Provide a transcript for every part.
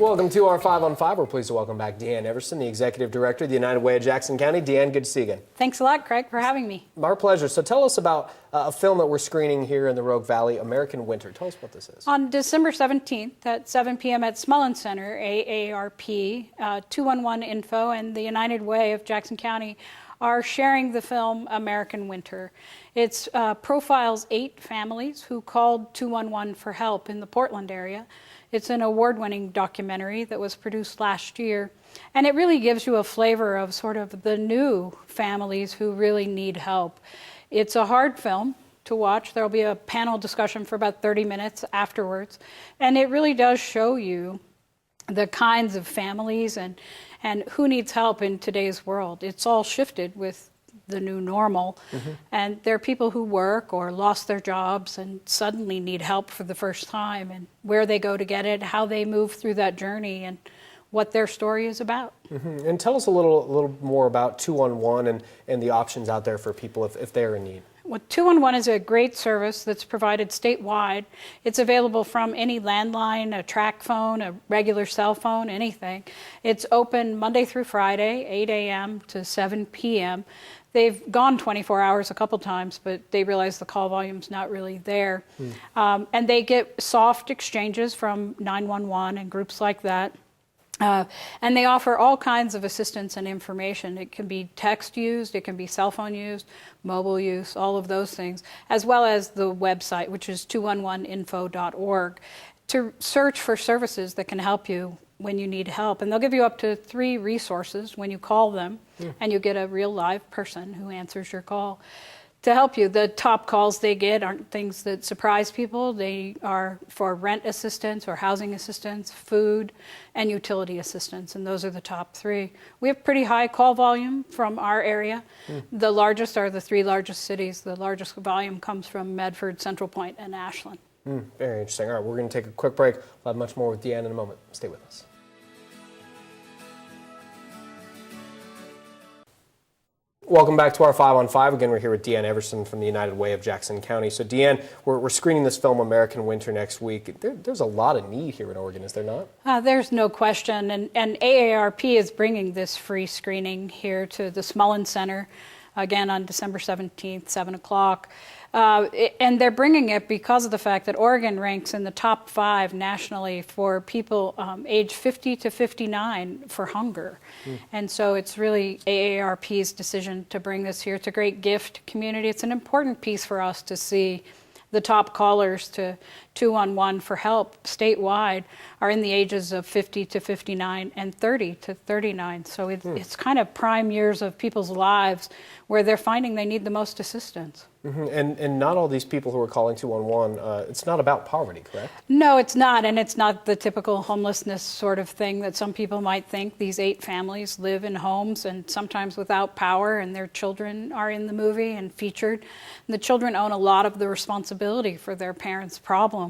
Welcome to our 5 on 5. We're pleased to welcome back Deanne Everson, the Executive Director of the United Way of Jackson County. Deanne, good to see you again. Thanks a lot, Craig, for having me. Our pleasure. So tell us about a film that we're screening here in the Rogue Valley, American Winter. Tell us what this is. On December 17th at 7 p.m. at Smullen Center, AARP, 211 Info, and the United Way of Jackson County are sharing the film American Winter. It profiles 8 families who called 211 for help in the Portland area. It's an award-winning documentary that was produced last year, and it really gives you a flavor of sort of the new families who really need help. It's a hard film to watch. There'll be a panel discussion for about 30 minutes afterwards, and it really does show you the kinds of families and who needs help in today's world. It's all shifted with the new normal, and there are people who work or lost their jobs and suddenly need help for the first time, and where they go to get it, how they move through that journey, and what their story is about. And tell us a little more about 211 and the options out there for people if they're in need. Well, 211 is a great service that's provided statewide. It's available from any landline, a track phone, a regular cell phone, anything. It's open Monday through Friday, 8 a.m. to 7 p.m. They've gone 24 hours a couple times, but they realize the call volume's not really there. And they get soft exchanges from 911 and groups like that. And they offer all kinds of assistance and information. It can be text used, it can be cell phone used, mobile use, all of those things, as well as the website, which is 211info.org, to search for services that can help you when you need help. And they'll give you up to 3 resources when you call them, and you get a real live person who answers your call to help you. The top calls they get aren't things that surprise people. They are for rent assistance or housing assistance, food, and utility assistance, and those are the top 3. We have pretty high call volume from our area. The largest are the 3 largest cities. The largest volume comes from Medford, Central Point, and Ashland. Very interesting. All right, we're going to take a quick break. We'll have much more with Deanne in a moment. Stay with us. Welcome back to our 5 on 5. Again, we're here with Deanne Everson from the United Way of Jackson County. So, Deanne, we're screening this film, American Winter, next week. There's a lot of need here in Oregon, is there not? There's no question. And AARP is bringing this free screening here to the Smullen Center, again on December 17th, 7 o'clock. And they're bringing it because of the fact that Oregon ranks in the top 5 nationally for people age 50 to 59 for hunger. And so it's really AARP's decision to bring this here. It's a great gift community. It's an important piece for us to see. The top callers to 211 for help statewide are in the ages of 50 to 59 and 30 to 39. So it's kind of prime years of people's lives where they're finding they need the most assistance. And not all these people who are calling 211, it's not about poverty, correct? No, it's not, and it's not the typical homelessness sort of thing that some people might think. These 8 families live in homes and sometimes without power, and their children are in the movie and featured. And the children own a lot of the responsibility for their parents' problems.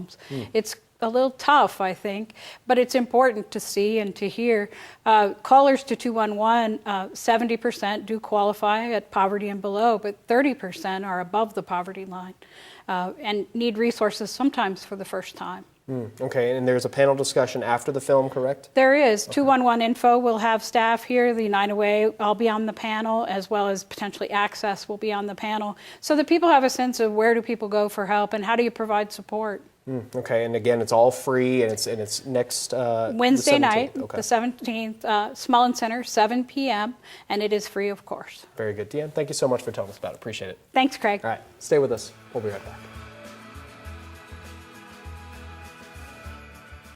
It's a little tough, I think, but it's important to see and to hear. Callers to 211, 70% do qualify at poverty and below, but 30% are above the poverty line and need resources sometimes for the first time. Okay, and there's a panel discussion after the film, correct? There is. 211 Info will have staff here. The United Way, I'll be on the panel, as well as potentially Access will be on the panel, so that people have a sense of where do people go for help and how do you provide support. Okay, and again, it's all free, and it's next Wednesday night, okay. the 17th, Smullen Center, 7 p.m., and it is free, of course. Very good. Deanne, thank you so much for telling us about it. Appreciate it. Thanks, Craig. All right, stay with us. We'll be right back.